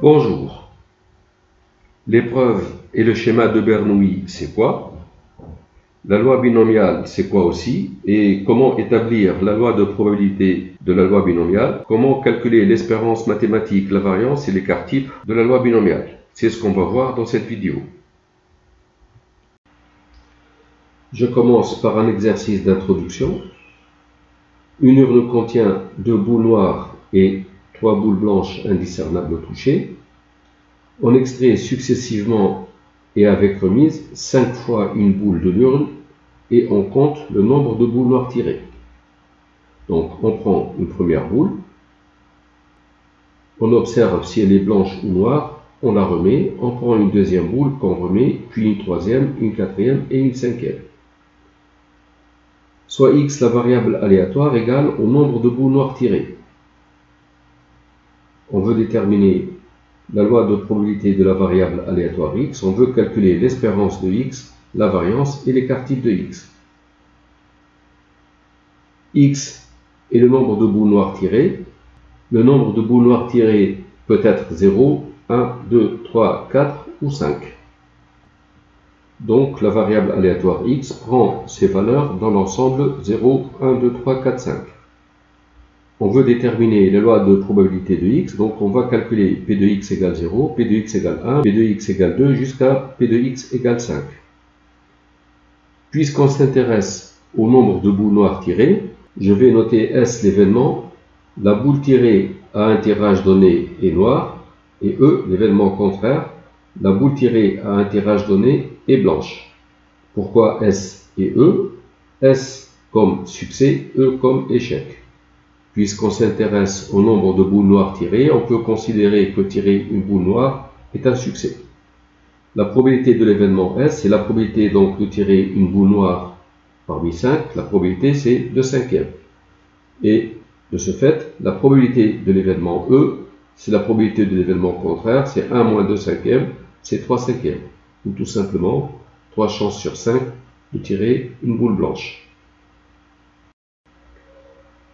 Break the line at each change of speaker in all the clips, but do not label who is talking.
Bonjour. L'épreuve et le schéma de Bernoulli, c'est quoi? La loi binomiale, c'est quoi aussi? Et comment établir la loi de probabilité de la loi binomiale? Comment calculer l'espérance mathématique, la variance et l'écart type de la loi binomiale? C'est ce qu'on va voir dans cette vidéo. Je commence par un exercice d'introduction. Une urne contient 2 boules noires et 3 boules blanches indiscernables au toucher. On extrait successivement et avec remise 5 fois une boule de l'urne et on compte le nombre de boules noires tirées. Donc on prend une première boule, on observe si elle est blanche ou noire, on la remet, on prend une deuxième boule qu'on remet, puis une troisième, une quatrième et une cinquième. Soit x, la variable aléatoire, égale au nombre de boules noires tirées. On veut déterminer la loi de probabilité de la variable aléatoire x, on veut calculer l'espérance de x, la variance et l'écart type de x. X est le nombre de boules noires tirées. Le nombre de boules noires tirées peut être 0, 1, 2, 3, 4 ou 5. Donc la variable aléatoire x prend ses valeurs dans l'ensemble 0, 1, 2, 3, 4, 5. On veut déterminer la loi de probabilité de x, donc on va calculer p de x égale 0, p de x égale 1, p de x égale 2 jusqu'à p de x égale 5. Puisqu'on s'intéresse au nombre de boules noires tirées, je vais noter S l'événement, la boule tirée à un tirage donné est noire, et E l'événement contraire, la boule tirée à un tirage donné est blanche. Pourquoi S et E? S comme succès, E comme échec. Puisqu'on s'intéresse au nombre de boules noires tirées, on peut considérer que tirer une boule noire est un succès. La probabilité de l'événement S, c'est la probabilité donc de tirer une boule noire parmi 5. La probabilité, c'est 2 cinquièmes. Et de ce fait, la probabilité de l'événement E, c'est la probabilité de l'événement contraire, c'est 1 moins 2 cinquièmes, c'est 3 cinquièmes. Ou tout simplement, 3 chances sur 5 de tirer une boule blanche.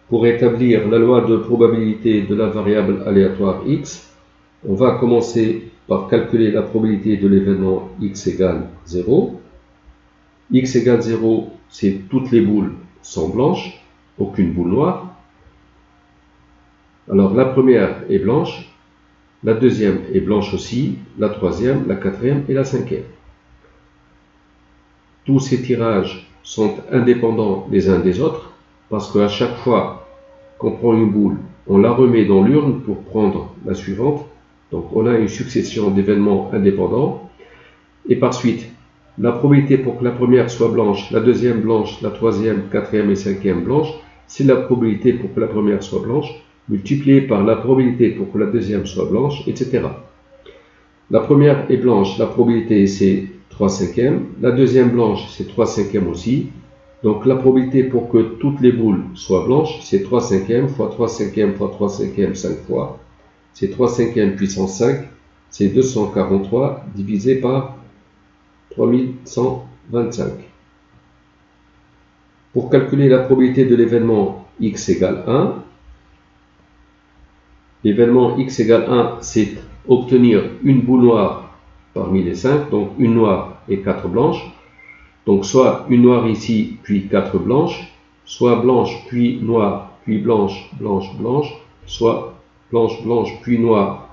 Pour établir la loi de probabilité de la variable aléatoire x, on va commencer par calculer la probabilité de l'événement x égale 0. X égale 0, c'est toutes les boules sont blanches, aucune boule noire. Alors la première est blanche, la deuxième est blanche aussi, la troisième, la quatrième et la cinquième. Tous ces tirages sont indépendants les uns des autres, parce qu'à chaque fois qu'on prend une boule, on la remet dans l'urne pour prendre la suivante. Donc on a une succession d'événements indépendants. Et par suite, la probabilité pour que la première soit blanche, la deuxième blanche, la troisième, quatrième et cinquième blanche, c'est la probabilité pour que la première soit blanche, multipliée par la probabilité pour que la deuxième soit blanche, etc. La première est blanche, la probabilité c'est 3 cinquièmes. La deuxième blanche, c'est 3 cinquièmes aussi. Donc la probabilité pour que toutes les boules soient blanches, c'est 3 cinquièmes fois 3 cinquièmes fois 3 cinquièmes 5 fois. C'est 3 cinquièmes puissance 5, c'est 243 divisé par 3125. Pour calculer la probabilité de l'événement x égale 1, l'événement x égale 1, c'est obtenir une boule noire parmi les 5, donc une noire et 4 blanches. Donc soit une noire ici, puis 4 blanches, soit blanche, puis noire, puis blanche, blanche, blanche, soit blanche, blanche, puis noire,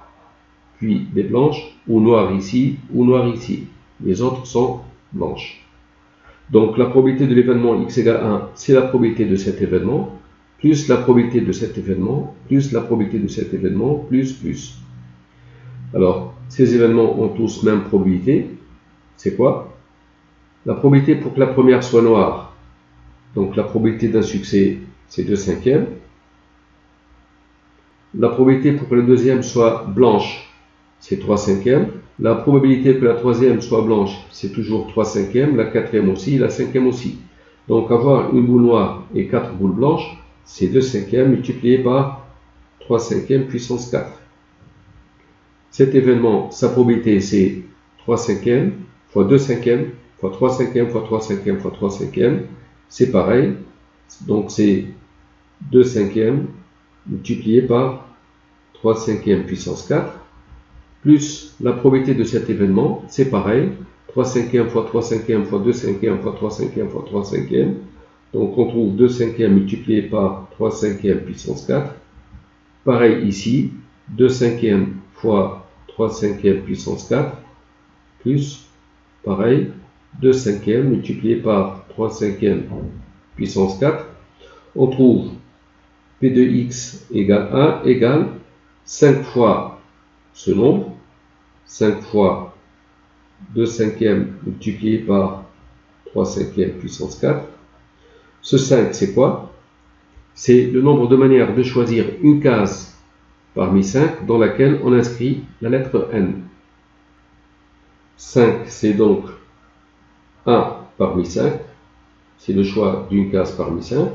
puis des blanches, ou noire ici, ou noire ici. Les autres sont blanches. Donc la probabilité de l'événement x égale 1, c'est la probabilité de cet événement, plus la probabilité de cet événement, plus la probabilité de cet événement, plus. Alors, ces événements ont tous même probabilité. C'est quoi? La probabilité pour que la première soit noire, donc la probabilité d'un succès, c'est 2 cinquièmes. La probabilité pour que la deuxième soit blanche, c'est 3 cinquièmes. La probabilité que la troisième soit blanche, c'est toujours 3 cinquièmes. La quatrième aussi, la cinquième aussi. Donc avoir une boule noire et 4 boules blanches, c'est 2 cinquièmes multiplié par 3 cinquièmes puissance 4. Cet événement, sa probabilité, c'est 3 cinquièmes fois 2 cinquièmes fois 3 cinquièmes fois 3 cinquièmes fois 3 cinquièmes. C'est pareil. Donc c'est 2 cinquièmes multiplié par 3 cinquièmes puissance 4. plus la probabilité de cet événement, c'est pareil, 3 cinquièmes fois 3 cinquièmes fois 2 cinquièmes fois 3 cinquièmes fois 3 cinquièmes. Donc on trouve 2 cinquièmes multiplié par 3 cinquièmes puissance 4. Pareil ici, 2 cinquièmes fois 3 cinquièmes puissance 4, plus, pareil, 2 cinquièmes multiplié par 3 cinquièmes puissance 4. On trouve P de x égale 1 égale 5 fois ce nombre, 5 fois 2 cinquièmes multiplié par 3 cinquièmes puissance 4. Ce 5, c'est quoi? C'est le nombre de manières de choisir une case parmi 5 dans laquelle on inscrit la lettre n. 5, c'est donc 1 parmi 5. C'est le choix d'une case parmi 5.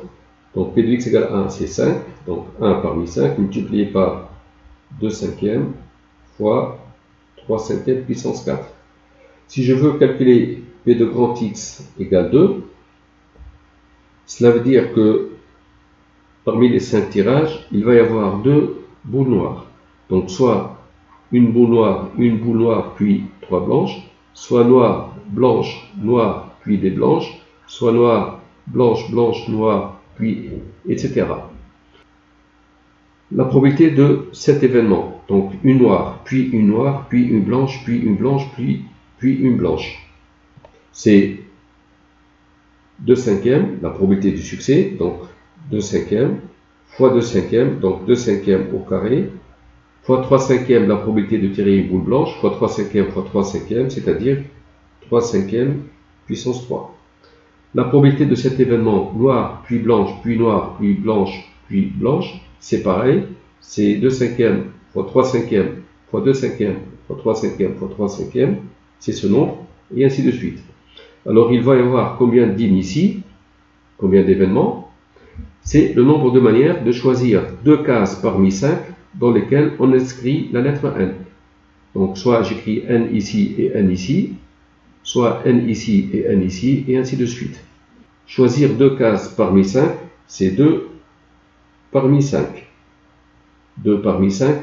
Donc P de x égale 1, c'est 5. Donc 1 parmi 5 multiplié par 2 cinquièmes fois 3 cinquièmes puissance 4. Si je veux calculer P de grand X égale 2, cela veut dire que parmi les 5 tirages, il va y avoir 2 boules noires. Donc soit une boule noire, puis 3 blanches, soit noire, blanche, noire, puis des blanches, soit noire, blanche, blanche, noire, puis etc. La probabilité de cet événement, donc une noire, puis une blanche, puis une blanche, puis une blanche, c'est 2 cinquièmes, la probabilité du succès, donc 2 cinquièmes, fois 2 cinquièmes, donc 2 cinquièmes au carré, fois 3 cinquièmes, la probabilité de tirer une boule blanche, fois 3 cinquièmes, fois 3 cinquièmes, c'est-à-dire 3 cinquièmes puissance 3. La probabilité de cet événement noir, puis blanche, puis noire, puis blanche, c'est pareil, c'est 2 cinquièmes fois 3 cinquièmes, fois 2 cinquièmes, fois 3 cinquièmes, fois 3 cinquièmes, c'est ce nombre, et ainsi de suite. Alors il va y avoir combien de dîmes ici, combien d'événements? C'est le nombre de manières de choisir 2 cases parmi 5 dans lesquelles on inscrit la lettre n. Donc soit j'écris n ici et n ici, soit n ici et n ici, et ainsi de suite. Choisir 2 cases parmi 5, c'est 2 parmi 5. 2 parmi 5,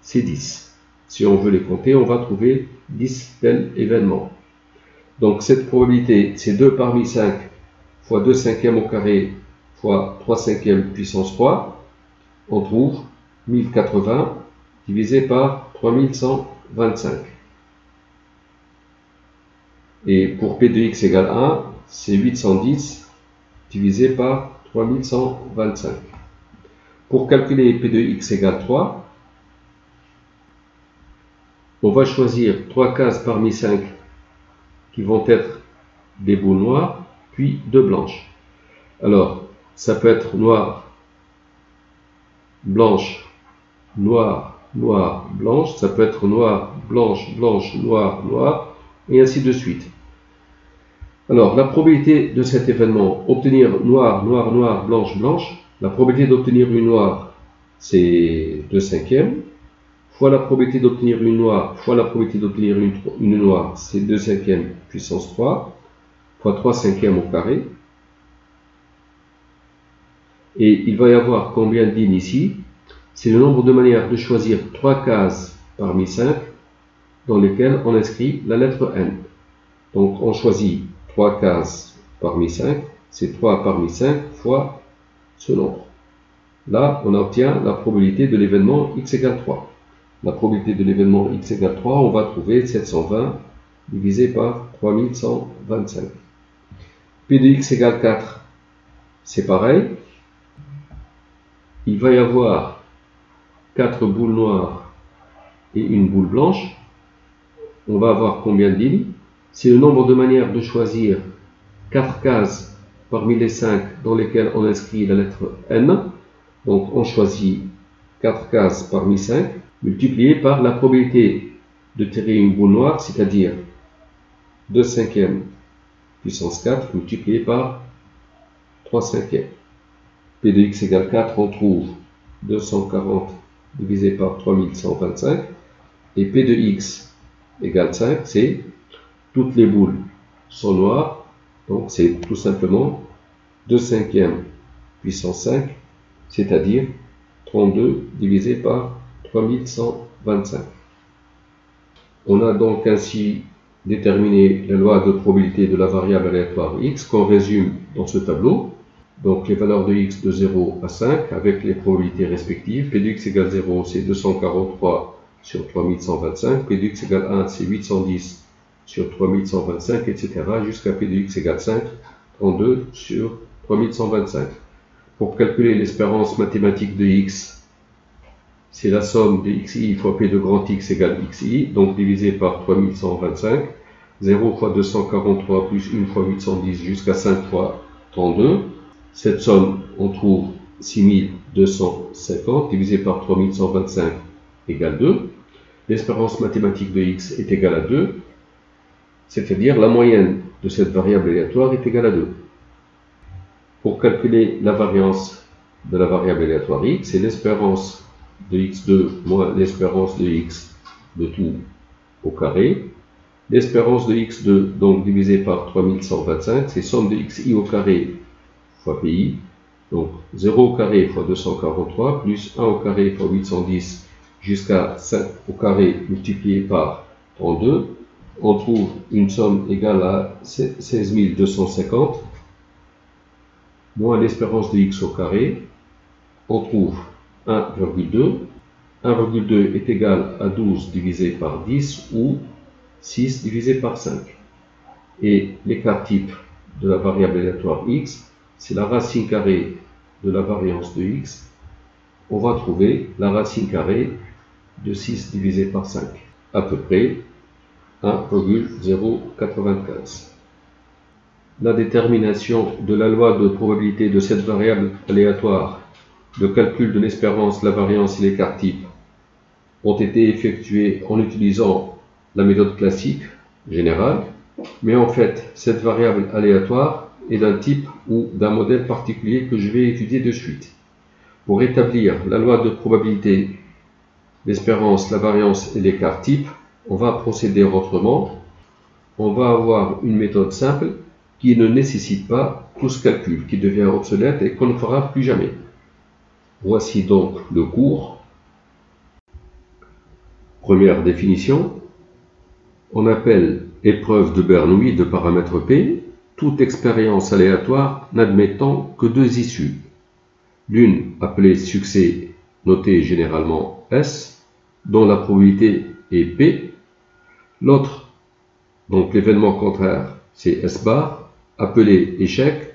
c'est 10. Si on veut les compter, on va trouver 10 tels événements. Donc cette probabilité, c'est 2 parmi 5 fois 2 cinquièmes au carré fois 3 cinquièmes puissance 3. On trouve 1080 divisé par 3125. Et pour P de x égale 1, c'est 810 divisé par 3125. Pour calculer P de x égale 3, on va choisir 3 cases parmi 5 qui vont être des boules noires, puis 2 blanches. Alors, ça peut être noir, blanche, noir, noir, blanche. Ça peut être noir, blanche, blanche, noir, noir, et ainsi de suite. Alors, la probabilité de cet événement, obtenir noir, noir, noir, blanche, blanche, la probabilité d'obtenir une noire, c'est 2 cinquièmes, fois la probabilité d'obtenir une noire, fois la probabilité d'obtenir une noire, c'est 2 cinquièmes puissance 3, fois 3 cinquièmes au carré. Et il va y avoir combien de lignes ici? C'est le nombre de manières de choisir 3 cases parmi 5 dans lesquelles on inscrit la lettre n. Donc on choisit 3 cases parmi 5, c'est 3 parmi 5 fois ce nombre. Là, on obtient la probabilité de l'événement x égale 3. La probabilité de l'événement x égale 3, on va trouver 720 divisé par 3125. P de x égale 4, c'est pareil. Il va y avoir 4 boules noires et une boule blanche. On va avoir combien de lignes? C'est le nombre de manières de choisir 4 cases parmi les 5 dans lesquelles on inscrit la lettre n. Donc on choisit 4 cases parmi 5 multiplié par la probabilité de tirer une boule noire, c'est-à-dire 2 cinquièmes puissance 4 multiplié par 3 cinquièmes. P de x égale 4, on trouve 240 divisé par 3125. Et P de x égale 5, c'est toutes les boules sont noires. Donc c'est tout simplement 2 cinquièmes puissance 5, c'est-à-dire 32 divisé par 3125. On a donc ainsi déterminé la loi de probabilité de la variable aléatoire x qu'on résume dans ce tableau. Donc les valeurs de x de 0 à 5 avec les probabilités respectives. P de x égale 0, c'est 243 sur 3125. P de x égale 1, c'est 810 sur 3125, etc. jusqu'à P de x égale 5, 32 sur 3125. Pour calculer l'espérance mathématique de x, c'est la somme de xi fois P de grand X égale xi, donc divisé par 3125. 0 fois 243 plus 1 fois 810 jusqu'à 5 fois 32. Cette somme, on trouve 6250 divisé par 3125 égale 2. L'espérance mathématique de x est égale à 2, c'est-à-dire la moyenne de cette variable aléatoire est égale à 2. Pour calculer la variance de la variable aléatoire x, c'est l'espérance de x2 moins l'espérance de x de tout au carré. L'espérance de x2, donc divisé par 3125, c'est somme de xi au carré fois pi. Donc 0 au carré fois 243 plus 1 au carré fois 810 jusqu'à 5 au carré multiplié par 32. On trouve une somme égale à 16 250 moins l'espérance de x au carré. On trouve 1,2. 1,2 est égal à 12 divisé par 10 ou 6 divisé par 5. Et l'écart type de la variable aléatoire x, c'est la racine carrée de la variance de x. On va trouver la racine carrée de 6 divisé par 5, à peu près 1,095. La détermination de la loi de probabilité de cette variable aléatoire, le calcul de l'espérance, la variance et l'écart type ont été effectués en utilisant la méthode classique générale, mais en fait, cette variable aléatoire est d'un type ou d'un modèle particulier que je vais étudier de suite. Pour établir la loi de probabilité, l'espérance, la variance et l'écart type, on va procéder autrement. On va avoir une méthode simple qui ne nécessite pas tout ce calcul, qui devient obsolète et qu'on ne fera plus jamais. Voici donc le cours. Première définition, on appelle épreuve de Bernoulli de paramètre P toute expérience aléatoire n'admettant que deux issues. L'une appelée succès, notée généralement S, dont la probabilité est P. L'autre, donc l'événement contraire, c'est S bar, appelé échec,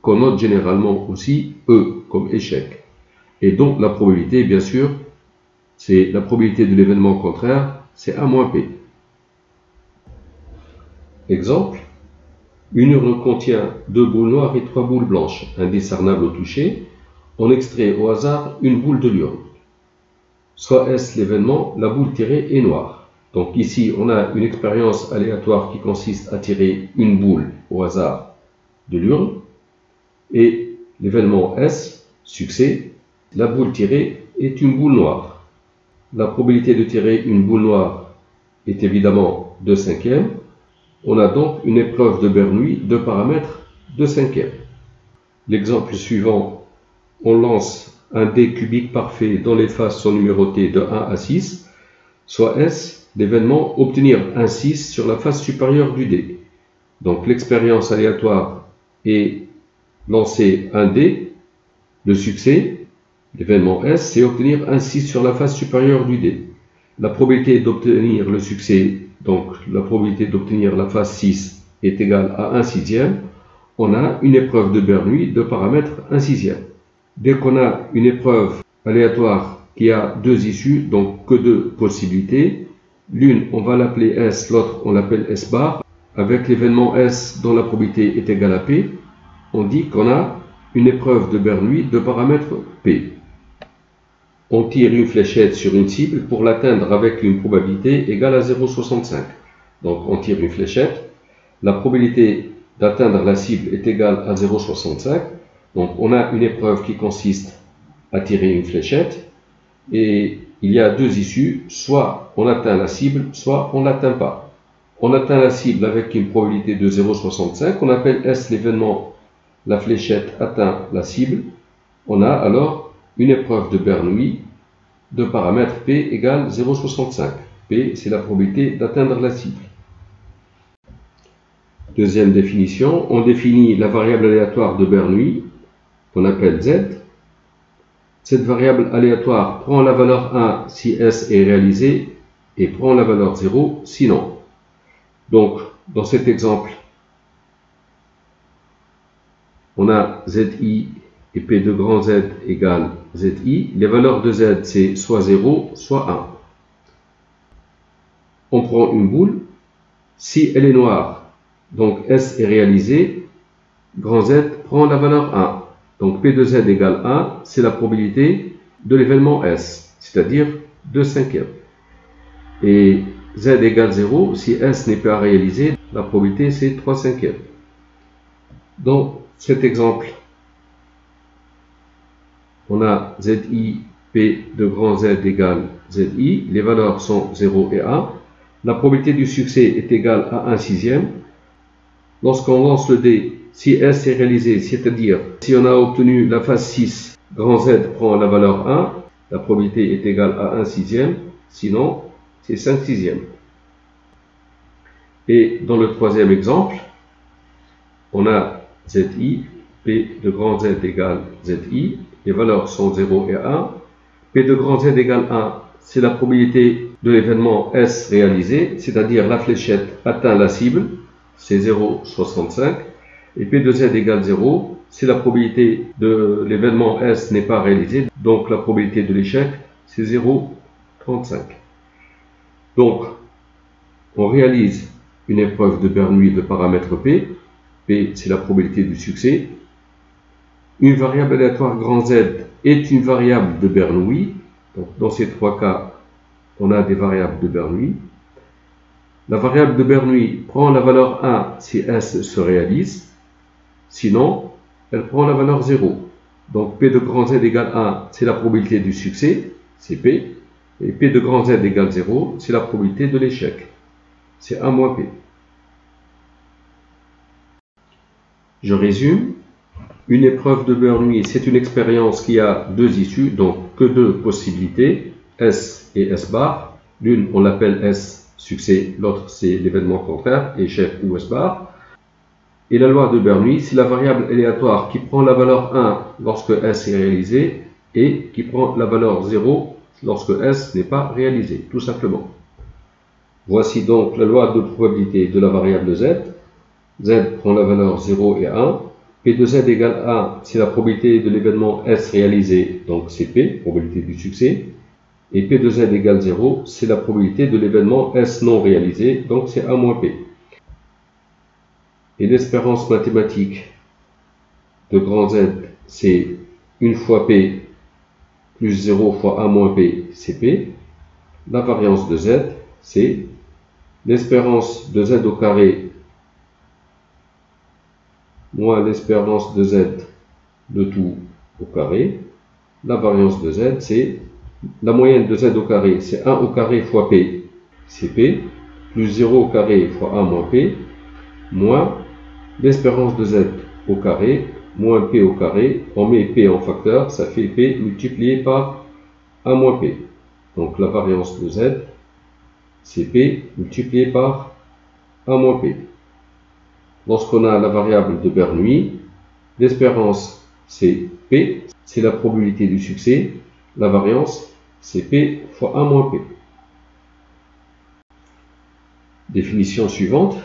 qu'on note généralement aussi E comme échec. Et donc la probabilité, bien sûr, c'est la probabilité de l'événement contraire, c'est A moins P. Exemple, une urne contient 2 boules noires et 3 boules blanches, indiscernables au toucher. On extrait au hasard une boule de l'urne. Soit est-ce l'événement, la boule tirée est noire. Donc ici, on a une expérience aléatoire qui consiste à tirer une boule au hasard de l'urne. Et l'événement S, succès, la boule tirée est une boule noire. La probabilité de tirer une boule noire est évidemment 2/5. On a donc une épreuve de Bernoulli de paramètres 2/5. L'exemple suivant, on lance un dé cubique parfait dont les faces sont numérotées de 1 à 6, soit S, l'événement obtenir un 6 sur la face supérieure du dé. Donc l'expérience aléatoire est lancer un dé, le succès, l'événement S, c'est obtenir un 6 sur la face supérieure du dé. La probabilité d'obtenir le succès, donc la probabilité d'obtenir la face 6 est égale à 1/6. On a une épreuve de Bernoulli de paramètre 1/6. Dès qu'on a une épreuve aléatoire qui a deux issues, donc que deux possibilités, l'une on va l'appeler S, l'autre on l'appelle S bar, avec l'événement S dont la probabilité est égale à P, on dit qu'on a une épreuve de Bernoulli de paramètre P. On tire une fléchette sur une cible pour l'atteindre avec une probabilité égale à 0,65. Donc on tire une fléchette, la probabilité d'atteindre la cible est égale à 0,65. Donc on a une épreuve qui consiste à tirer une fléchette et il y a deux issues, soit on atteint la cible, soit on ne l'atteint pas. On atteint la cible avec une probabilité de 0,65, on appelle S l'événement, la fléchette atteint la cible. On a alors une épreuve de Bernoulli de paramètre P égale 0,65. P, c'est la probabilité d'atteindre la cible. Deuxième définition, on définit la variable aléatoire de Bernoulli, qu'on appelle Z. Cette variable aléatoire prend la valeur 1 si S est réalisé et prend la valeur 0 sinon. Donc, dans cet exemple, on a ZI et P de grand Z égale ZI. Les valeurs de Z, c'est soit 0, soit 1. On prend une boule. Si elle est noire, donc S est réalisé, grand Z prend la valeur 1. Donc P de Z égale 1, c'est la probabilité de l'événement S, c'est-à-dire 2/5. Et Z égale 0, si S n'est pas réalisé, la probabilité c'est 3/5. Dans cet exemple, on a ZI, P de grand Z égale ZI, les valeurs sont 0 et 1. La probabilité du succès est égale à 1/6. Lorsqu'on lance le dé, si S est réalisé, c'est-à-dire si on a obtenu la phase 6, grand Z prend la valeur 1, la probabilité est égale à 1/6, sinon c'est 5/6. Et dans le troisième exemple, on a ZI, P de grand Z égale ZI, les valeurs sont 0 et 1. P de grand Z égale 1, c'est la probabilité de l'événement S réalisé, c'est-à-dire la fléchette atteint la cible, c'est 0,65. Et P de Z égale 0, c'est la probabilité de l'événement S n'est pas réalisé, donc la probabilité de l'échec, c'est 0,35. Donc, on réalise une épreuve de Bernoulli de paramètre P. P, c'est la probabilité du succès. Une variable aléatoire grand Z est une variable de Bernoulli. Donc, dans ces trois cas, on a des variables de Bernoulli. La variable de Bernoulli prend la valeur 1 si S se réalise. Sinon, elle prend la valeur 0. Donc, P de grand Z égale 1, c'est la probabilité du succès, c'est P. Et P de grand Z égale 0, c'est la probabilité de l'échec, c'est 1 moins P. Je résume. Une épreuve de Bernoulli, c'est une expérience qui a deux issues, donc que deux possibilités, S et S bar. L'une, on l'appelle S, succès, l'autre, c'est l'événement contraire, échec ou S bar. Et la loi de Bernoulli, c'est la variable aléatoire qui prend la valeur 1 lorsque S est réalisé et qui prend la valeur 0 lorsque S n'est pas réalisé, tout simplement. Voici donc la loi de probabilité de la variable Z. Z prend la valeur 0 et 1. P de Z égale 1, c'est la probabilité de l'événement S réalisé, donc c'est P, probabilité du succès. Et P de Z égale 0, c'est la probabilité de l'événement S non réalisé, donc c'est 1 moins P. Et l'espérance mathématique de grand Z, c'est 1 fois P plus 0 fois 1 moins P, c'est P. La variance de Z, c'est l'espérance de Z au carré moins l'espérance de Z, le tout au carré. La variance de Z, c'est la moyenne de Z au carré, c'est 1 au carré fois P, c'est P, plus 0 au carré fois 1 moins P, moins l'espérance de Z au carré, moins P au carré, on met P en facteur, ça fait P multiplié par 1 moins P. Donc la variance de Z, c'est P multiplié par 1 moins P. Lorsqu'on a la variable de Bernoulli, l'espérance c'est P, c'est la probabilité du succès, la variance c'est P fois 1 moins P. Définition suivante.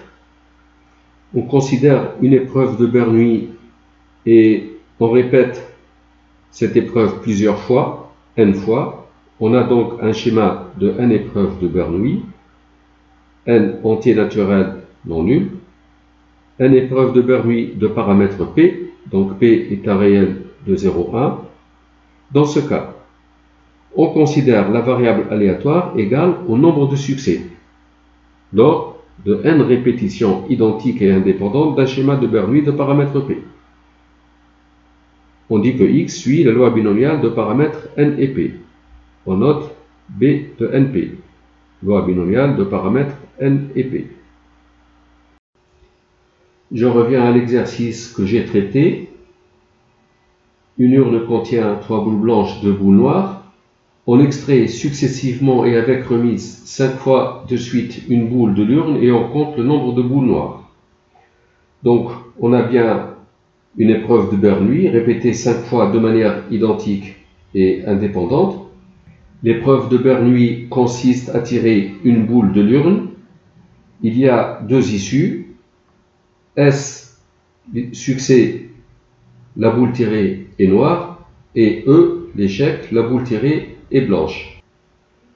On considère une épreuve de Bernoulli et on répète cette épreuve plusieurs fois, n fois. On a donc un schéma de n épreuves de Bernoulli, n entier naturel non nul, n épreuve de Bernoulli de paramètre P, donc P est un réel de 0,1. Dans ce cas, on considère la variable aléatoire égale au nombre de succès lors de n répétitions identiques et indépendantes d'un schéma de Bernoulli de paramètre P. On dit que X suit la loi binomiale de paramètres n et P. On note B de NP, loi binomiale de paramètres n et P. Je reviens à l'exercice que j'ai traité. Une urne contient 3 boules blanches, 2 boules noires. on extrait successivement et avec remise 5 fois de suite une boule de l'urne et on compte le nombre de boules noires. Donc, on a bien une épreuve de Bernoulli répétée 5 fois de manière identique et indépendante. L'épreuve de Bernoulli consiste à tirer une boule de l'urne. Il y a deux issues. S, succès, la boule tirée est noire, et E, l'échec, la boule tirée est blanche.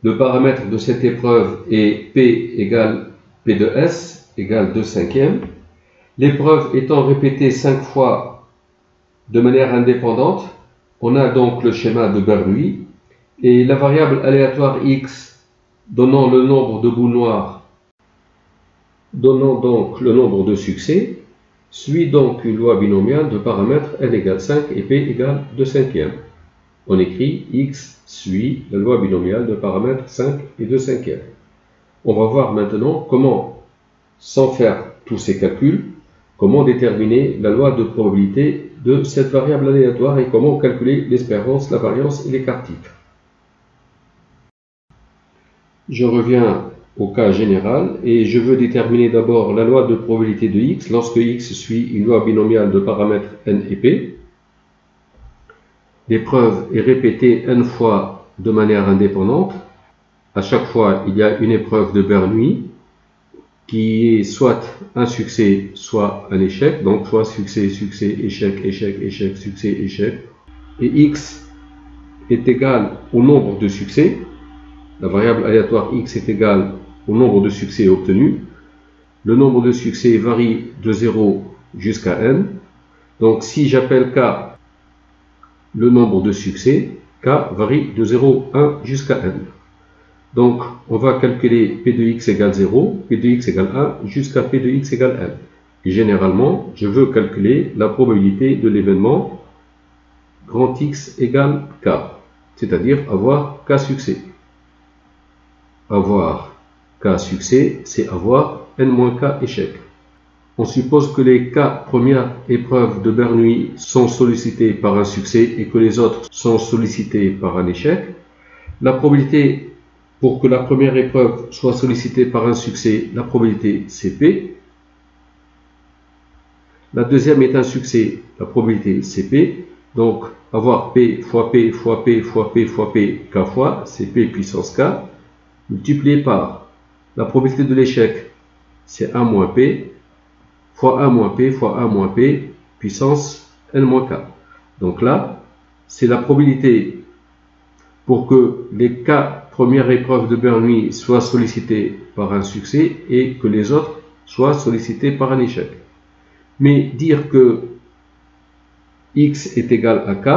Le paramètre de cette épreuve est P égale P de S égale 2/5. L'épreuve étant répétée 5 fois de manière indépendante, on a donc le schéma de Bernoulli, et la variable aléatoire x donnant le nombre de boules noires, donnant donc le nombre de succès, suit donc une loi binomiale de paramètres n égale 5 et p égale 2/5. On écrit x suit la loi binomiale de paramètres 5 et 2/5. On va voir maintenant comment, sans faire tous ces calculs, comment déterminer la loi de probabilité de cette variable aléatoire et comment calculer l'espérance, la variance et l'écart type. Je reviens au cas général et je veux déterminer d'abord la loi de probabilité de x lorsque x suit une loi binomiale de paramètres n et p. L'épreuve est répétée n fois de manière indépendante. À chaque fois, il y a une épreuve de Bernoulli qui est soit un succès, soit un échec. Donc, soit succès, succès, échec, échec, échec, succès, échec. Et x est égal au nombre de succès. La variable aléatoire x est égale au nombre de succès obtenus. Le nombre de succès varie de 0 jusqu'à n. Donc, si j'appelle k le nombre de succès, k varie de 0,1 jusqu'à n. Donc, on va calculer p de x égale 0, p de x égale 1, jusqu'à p de x égale n. Et généralement, je veux calculer la probabilité de l'événement grand X égale K, c'est-à-dire avoir K succès. Avoir K succès, c'est avoir N-K échec. On suppose que les K premières épreuves de Bernoulli sont sollicitées par un succès et que les autres sont sollicitées par un échec. La probabilité pour que la première épreuve soit sollicitée par un succès, la probabilité c'est P. La deuxième est un succès, la probabilité c'est P. Donc avoir P fois P fois P fois P fois P K fois, c'est P puissance K, multiplié par la probabilité de l'échec, c'est 1 moins P, fois 1 moins P fois 1 moins P puissance N moins K. Donc là, c'est la probabilité pour que les K premières épreuves de Bernoulli soient sollicitées par un succès et que les autres soient sollicités par un échec. Mais dire que x est égal à k,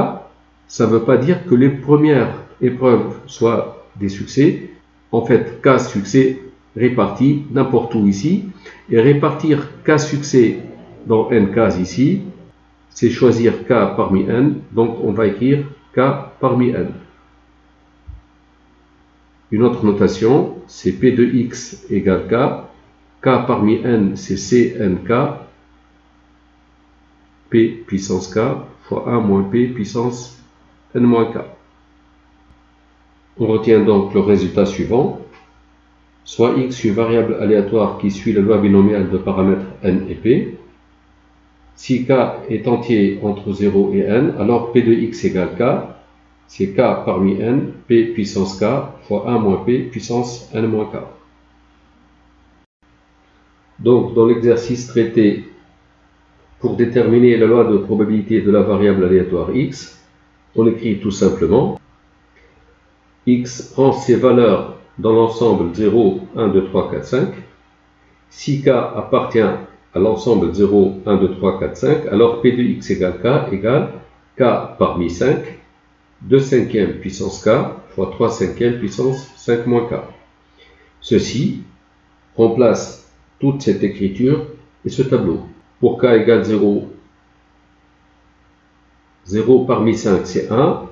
ça ne veut pas dire que les premières épreuves soient des succès. En fait, k succès répartis n'importe où ici. Et répartir k succès dans n cases ici, c'est choisir k parmi n. Donc on va écrire k parmi n. Une autre notation, c'est p de x égale k. K parmi n, c'est cnk. P puissance k fois 1 moins P puissance n moins k. On retient donc le résultat suivant. Soit x une variable aléatoire qui suit la loi binomiale de paramètres n et p. Si k est entier entre 0 et n, alors p de x égale k. C'est k parmi n, p puissance k fois 1 moins p puissance n moins k. Donc dans l'exercice traité, pour déterminer la loi de probabilité de la variable aléatoire x, on écrit tout simplement x prend ses valeurs dans l'ensemble 0, 1, 2, 3, 4, 5. Si k appartient à l'ensemble 0, 1, 2, 3, 4, 5, alors p de x égale k parmi 5, 2/5 puissance k fois 3/5 puissance 5 moins k. Ceci remplace toute cette écriture et ce tableau. Pour k égale 0, 0 parmi 5 c'est 1,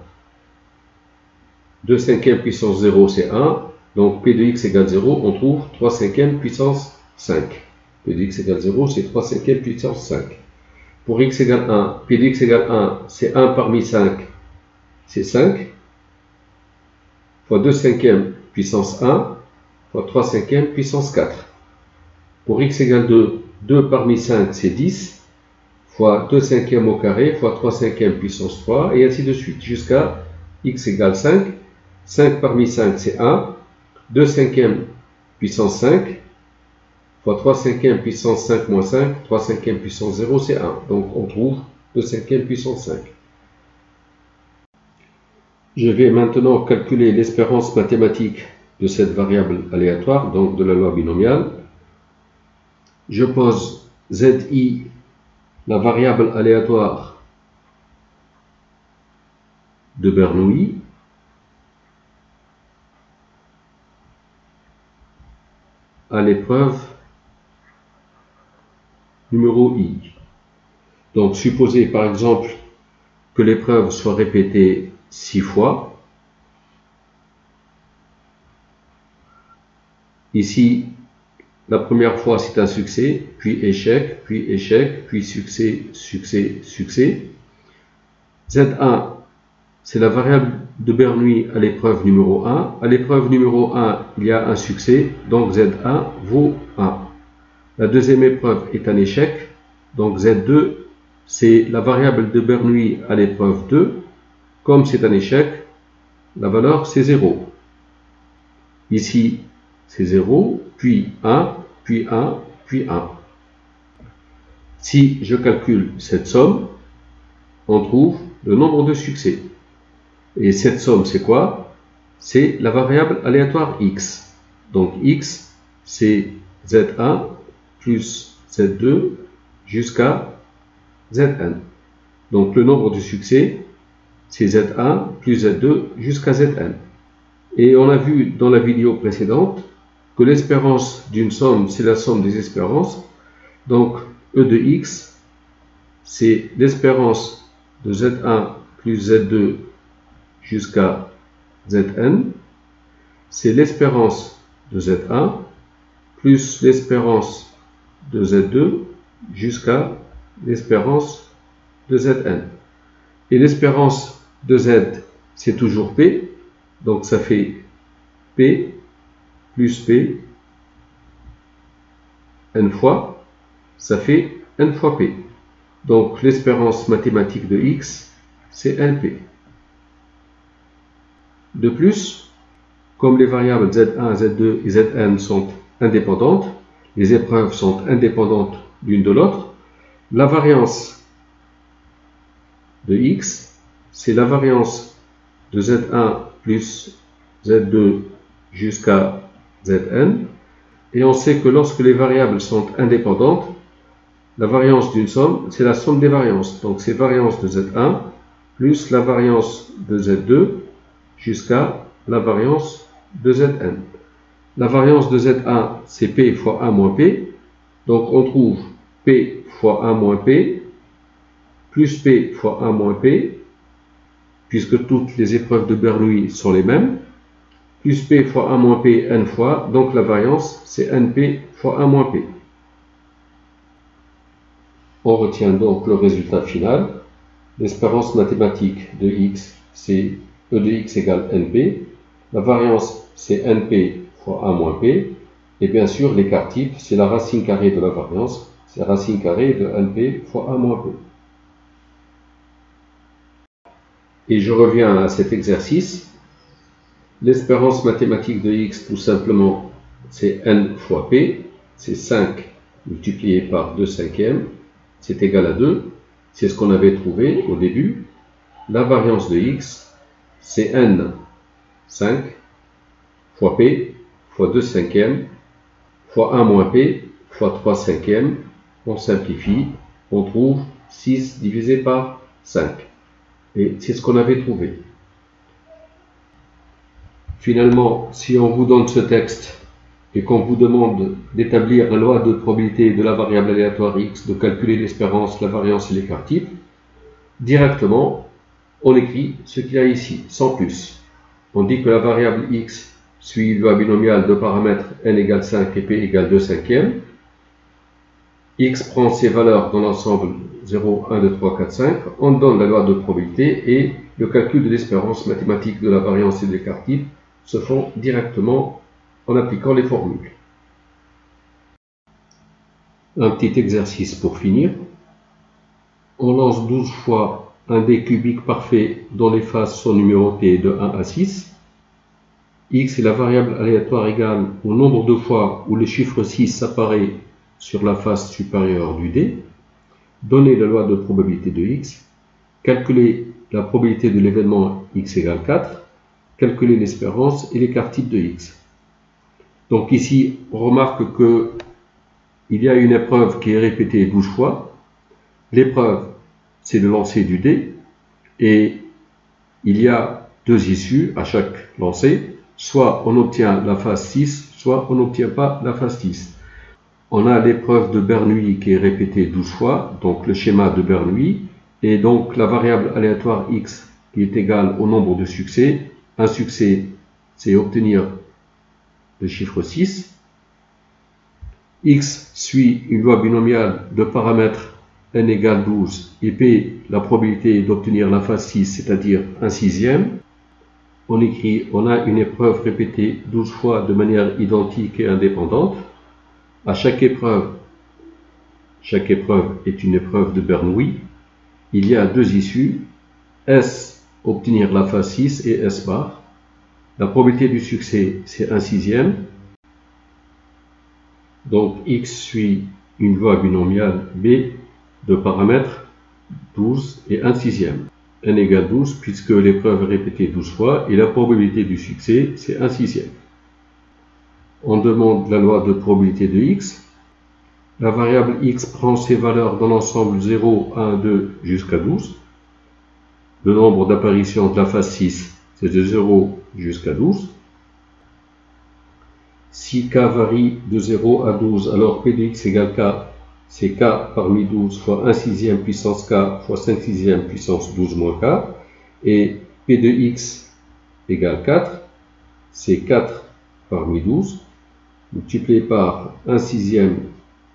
2/5 puissance 0 c'est 1, donc p de x égale 0, on trouve 3/5 puissance 5. P de x égale 0, c'est 3/5 puissance 5. Pour x égale 1, p de x égale 1, c'est 1 parmi 5, c'est 5. fois 2 cinquièmes puissance 1 fois 3 cinquièmes puissance 4. Pour x égale 2, 2 parmi 5 c'est 10, fois 2 cinquièmes au carré fois 3 cinquièmes puissance 3, et ainsi de suite, jusqu'à x égale 5. 5 parmi 5 c'est 1, 2 cinquièmes puissance 5, fois 3 cinquièmes puissance 5 moins 5, 3 cinquièmes puissance 0 c'est 1. Donc on trouve 2 cinquièmes puissance 5. Je vais maintenant calculer l'espérance mathématique de cette variable aléatoire, donc de la loi binomiale. Je pose ZI, la variable aléatoire de Bernoulli, à l'épreuve numéro I. Donc supposez par exemple que l'épreuve soit répétée 6 fois. Ici, la première fois c'est un succès, puis échec, puis succès, succès, succès. Z1, c'est la variable de Bernoulli à l'épreuve numéro 1. À l'épreuve numéro 1, il y a un succès, donc Z1 vaut 1. La deuxième épreuve est un échec, donc Z2, c'est la variable de Bernoulli à l'épreuve 2. Comme c'est un échec, la valeur c'est 0. Ici, c'est 0, puis 1, puis 1, puis 1. Si je calcule cette somme, on trouve le nombre de succès. Et cette somme, c'est quoi? C'est la variable aléatoire x. Donc x, c'est Z1 plus Z2 jusqu'à Zn. Donc le nombre de succès, c'est Z1 plus Z2 jusqu'à Zn. Et on a vu dans la vidéo précédente que l'espérance d'une somme, c'est la somme des espérances. Donc E de x, c'est l'espérance de Z1 plus Z2 jusqu'à Zn. C'est l'espérance de Z1 plus l'espérance de Z2 jusqu'à l'espérance de Zn. Et l'espérance de Z, c'est toujours P. Donc ça fait P plus P n fois, ça fait n fois P. Donc l'espérance mathématique de x, c'est NP. De plus, comme les variables Z1, Z2 et Zn sont indépendantes, les épreuves sont indépendantes l'une de l'autre, la variance de x, c'est la variance de Z1 plus Z2 jusqu'à Zn. Et on sait que lorsque les variables sont indépendantes, la variance d'une somme, c'est la somme des variances. Donc c'est variance de Z1 plus la variance de Z2 jusqu'à la variance de Zn. La variance de Z1, c'est P fois 1 moins P. Donc on trouve P fois 1 moins P plus P fois 1 moins P, puisque toutes les épreuves de Bernoulli sont les mêmes, plus P fois 1 moins P n fois, donc la variance c'est NP fois 1 moins P. On retient donc le résultat final. L'espérance mathématique de x, c'est E de x égale NP. La variance, c'est NP fois 1 moins P. Et bien sûr, l'écart type, c'est la racine carrée de la variance. C'est la racine carrée de NP fois 1 moins P. Et je reviens à cet exercice. L'espérance mathématique de x, tout simplement, c'est n fois P. C'est 5 multiplié par 2 cinquièmes. C'est égal à 2. C'est ce qu'on avait trouvé au début. La variance de x, c'est n 5 fois p fois 2 cinquièmes fois 1 moins p fois 3 cinquièmes. On simplifie, on trouve 6 divisé par 5. Et c'est ce qu'on avait trouvé. Finalement, si on vous donne ce texte et qu'on vous demande d'établir la loi de probabilité de la variable aléatoire x, de calculer l'espérance, la variance et l'écart type, directement, on écrit ce qu'il y a ici, sans plus. On dit que la variable x suit une loi binomiale de paramètres n égale 5 et p égale 2 cinquièmes. X prend ses valeurs dans l'ensemble 0, 1, 2, 3, 4, 5. On donne la loi de probabilité et le calcul de l'espérance mathématique de la variance et de l'écart type se font directement en appliquant les formules. Un petit exercice pour finir. On lance 12 fois un dé cubique parfait dont les faces sont numérotées de 1 à 6. X est la variable aléatoire égale au nombre de fois où le chiffre 6 apparaît sur la face supérieure du dé. Donnez la loi de probabilité de X. Calculez la probabilité de l'événement X égale 4. Calculez l'espérance et l'écart type de X. Donc ici, on remarque que il y a une épreuve qui est répétée 12 fois. L'épreuve, c'est le lancer du dé. Et il y a deux issues à chaque lancer. Soit on obtient la face 6, soit on n'obtient pas la face 6. On a l'épreuve de Bernoulli qui est répétée 12 fois, donc le schéma de Bernoulli, et donc la variable aléatoire x qui est égale au nombre de succès. Un succès, c'est obtenir le chiffre 6. X suit une loi binomiale de paramètres n égale 12 et p la probabilité d'obtenir la face 6, c'est-à-dire 1/6. On a une épreuve répétée 12 fois de manière identique et indépendante. À chaque épreuve est une épreuve de Bernoulli. Il y a deux issues, S, obtenir la face 6 et S bar. La probabilité du succès, c'est 1/6. Donc X suit une loi binomiale B de paramètres 12 et 1/6. N égale 12 puisque l'épreuve est répétée 12 fois et la probabilité du succès, c'est 1/6. On demande la loi de probabilité de X. La variable X prend ses valeurs dans l'ensemble 0, 1, 2 jusqu'à 12. Le nombre d'apparitions de la face 6, c'est de 0 jusqu'à 12. Si K varie de 0 à 12, alors P de X égale K, c'est K parmi 12 fois 1/6 puissance K fois 5/6 puissance 12 moins K. Et P de X égale 4, c'est 4 parmi 12, multiplié par 1/6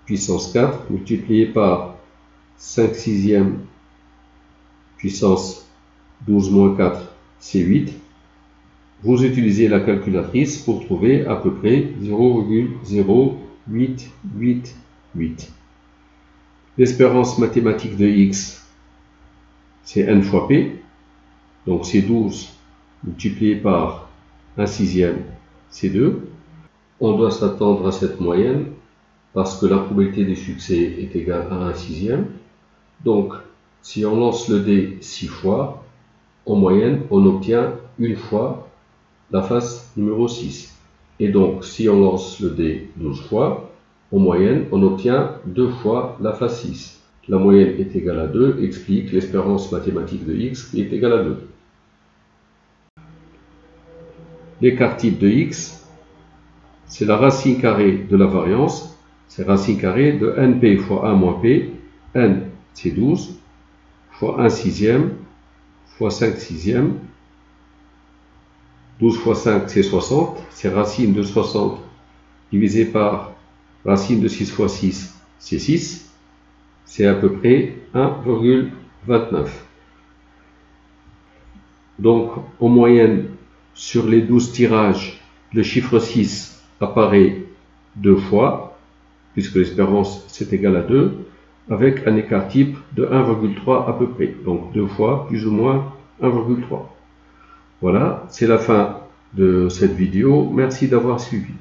puissance 4, multiplié par 5/6 puissance 12 moins 4, c'est 8. Vous utilisez la calculatrice pour trouver à peu près 0,0888. L'espérance mathématique de X, c'est n fois P, donc c'est 12 multiplié par 1/6, c'est 2. On doit s'attendre à cette moyenne parce que la probabilité du succès est égale à 1/6. Donc, si on lance le dé 6 fois, en moyenne, on obtient une fois la face numéro 6. Et donc, si on lance le dé 12 fois, en moyenne, on obtient 2 fois la face 6. La moyenne est égale à 2, explique l'espérance mathématique de X qui est égale à 2. L'écart type de X, c'est la racine carrée de la variance, c'est racine carrée de np fois 1 moins p, n c'est 12, fois 1/6, fois 5/6, 12 fois 5 c'est 60, c'est racine de 60 divisé par racine de 6 fois 6, c'est 6, c'est à peu près 1,29. Donc en moyenne, sur les 12 tirages, le chiffre 6 apparaît 2 fois, puisque l'espérance c'est égal à 2, avec un écart type de 1,3 à peu près. Donc 2 fois plus ou moins 1,3. Voilà, c'est la fin de cette vidéo. Merci d'avoir suivi.